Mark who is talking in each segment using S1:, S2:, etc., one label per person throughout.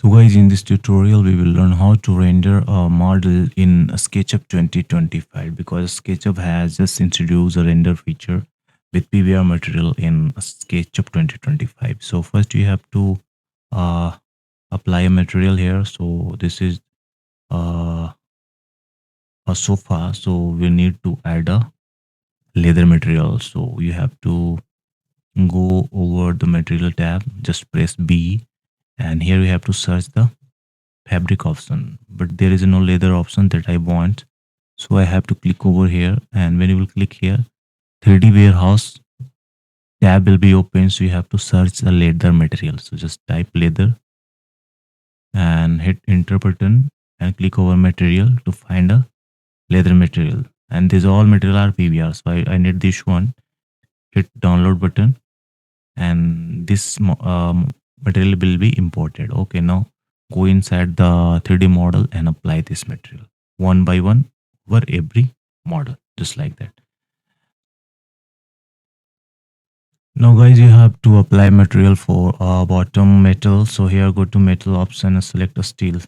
S1: So guys, in this tutorial, we will learn how to render a model in SketchUp 2025 because SketchUp has just introduced a render feature with PBR material in SketchUp 2025. So first you have to uh, apply a material here. So this is uh, a sofa. So we need to add a leather material. So you have to go over the material tab, just press B, and here we have to search the fabric option, but there is no leather option that I want. So I have to click over here, and when you will click here, 3D warehouse tab will be open. So you have to search the leather material. So just type leather and hit enter button and click over material to find a leather material. And these all material are PBR. So I need this one. Hit download button, and this material will be imported. Okay, now go inside the 3D model and apply this material one by one over every model, just like that. Now guys, you have to apply material for bottom metal. So here go to metal option and select a steel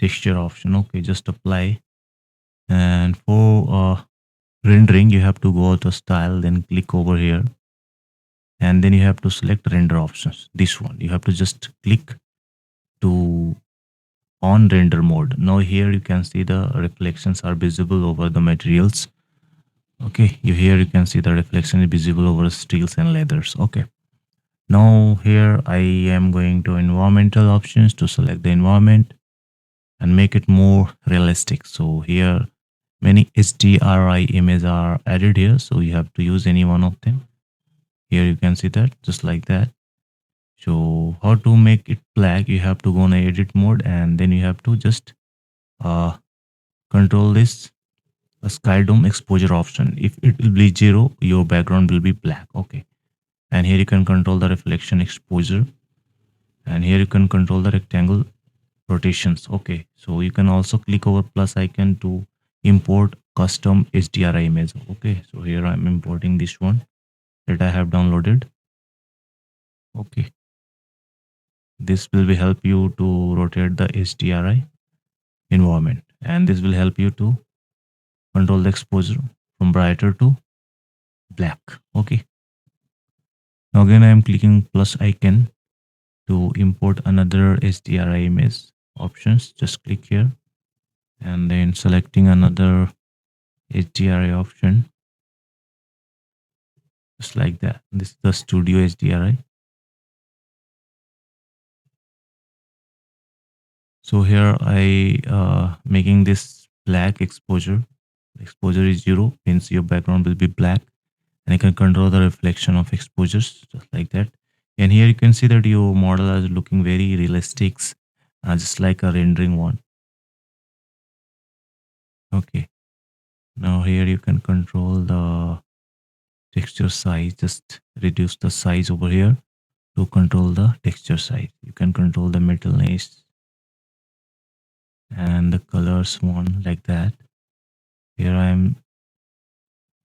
S1: texture option. Okay, just apply. And for rendering, you have to go to style, then click over here, and then you have to select render options. This one you have to just click to on render mode. Now here you can see the reflections are visible over the materials. Okay, you here you can see the reflection is visible over steels and leathers. Okay, now here I am going to environmental options to select the environment and make it more realistic. So here many HDRI images are added here, so you have to use any one of them. Here you can see that, just like that. So how to make it black, you have to go on edit mode, and then you have to just uh, control this sky dome exposure option. If it will be 0, your background will be black. Okay, and here you can control the reflection exposure, and here you can control the rectangle rotations. Okay, so you can also click over plus icon to import custom HDRI image. Okay, so here I'm importing this one that I have downloaded. Okay, this will be help you to rotate the HDRI environment, and this will help you to control the exposure from brighter to black. Okay, now again I am clicking plus icon to import another HDRI image options. Just click here and then selecting another HDRI option, just like that. This is the studio HDRI. So here I making this black exposure. Exposure is 0, means your background will be black, and you can control the reflection of exposures, just like that. And here you can see that your model is looking very realistic, just like a rendering one. Okay, now here you can control the texture size. Just reduce the size over here to control the texture size. You can control the metalness and the colors one, like that. Here I am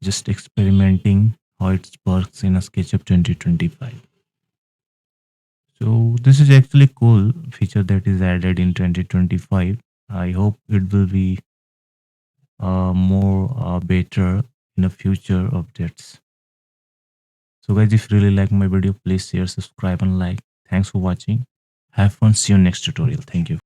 S1: just experimenting how it works in a SketchUp 2025. So this is actually cool feature that is added in 2025. I hope it will be more better in the future updates. So guys, if you really like my video, please share, subscribe and like. Thanks for watching. Have fun. See you next tutorial. Thank you.